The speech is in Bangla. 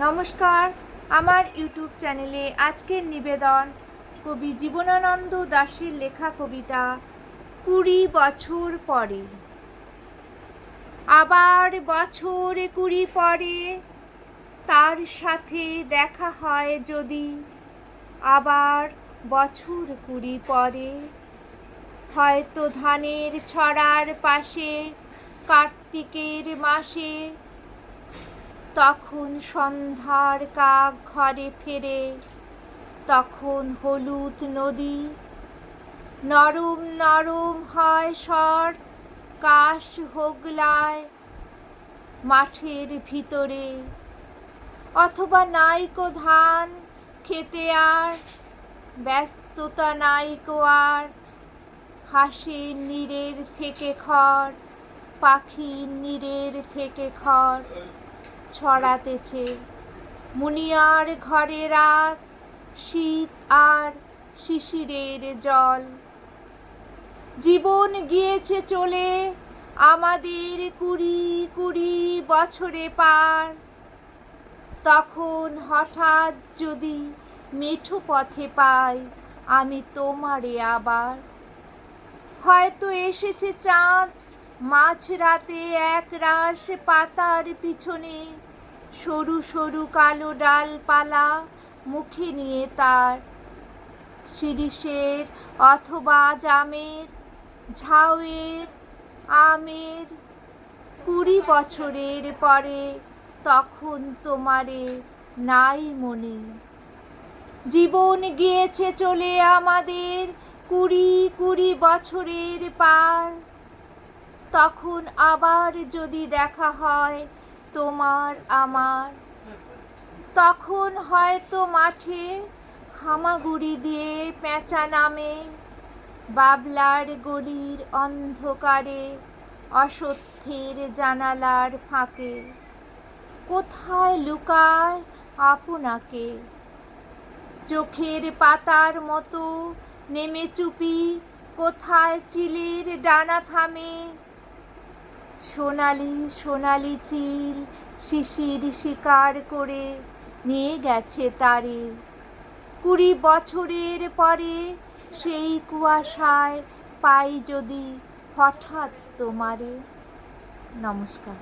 নমস্কার, আমার ইউটিউব চ্যানেলে আজকের নিবেদন কবি জীবনানন্দ দাশের লেখা কবিতা 20 বছর পরে। আবার বছর 20 পরে তার সাথে দেখা হয় যদি, আবার বছর 20 পরে হয়তো ধানের ছড়ার পাশে কার্তিকের মাসে, তখন সন্ধ্যার কাক ঘরে ফেরে, তখন হলুদ নদী নরম নরম হয় স্বর কাশ হোগলায় মাঠের ভিতরে, অথবা নাইকো ধান খেতে আর ব্যস্ততা নাইকো আর, হাঁসের নীড়ের থেকে খড়, পাখির নীড়ের থেকে খড় ছড়াতেছে। মুনিয়ার ঘরে রাত, শীত আর শিশিরের জল। জীবন গিয়েছে চলে আমাদের 20 বছরে পার, তখন হঠাৎ যদি মেঠো পথে পাই আমি তোমারে আবার। হয়তো এসেছে চাঁদ মাঝরাতে একরাশ পাতার পিছনে, সরু সরু কালো ডালপালা মুখে নিয়ে তার, শিরীষের অথবা জামের, ঝাউয়ের, আমের। 20 বছরের পরে তখন তোমারে নাই মনে। জীবন গিয়েছে চলে আমাদের 20 বছরের পার, তখন আবার যদি দেখা হয় তোমার আমার, তখন হয়তো মাঠে হামাগুড়ি দিয়ে পেঁচা নামে, বাবলার গলির অন্ধকারে অসত্যের জানালার ফাঁকে। কোথায় লুকায় আপনাকে চোখের পাতার মতো নেমে চুপি, কোথায় চিলের ডানা থামে, সোনালি সোনালি চিল শিশির শিকার করে নিয়ে গেছে তারে। 20 বছরের পরে সেই কুয়াশায় পাই যদি হঠাৎ তোমারে। নমস্কার।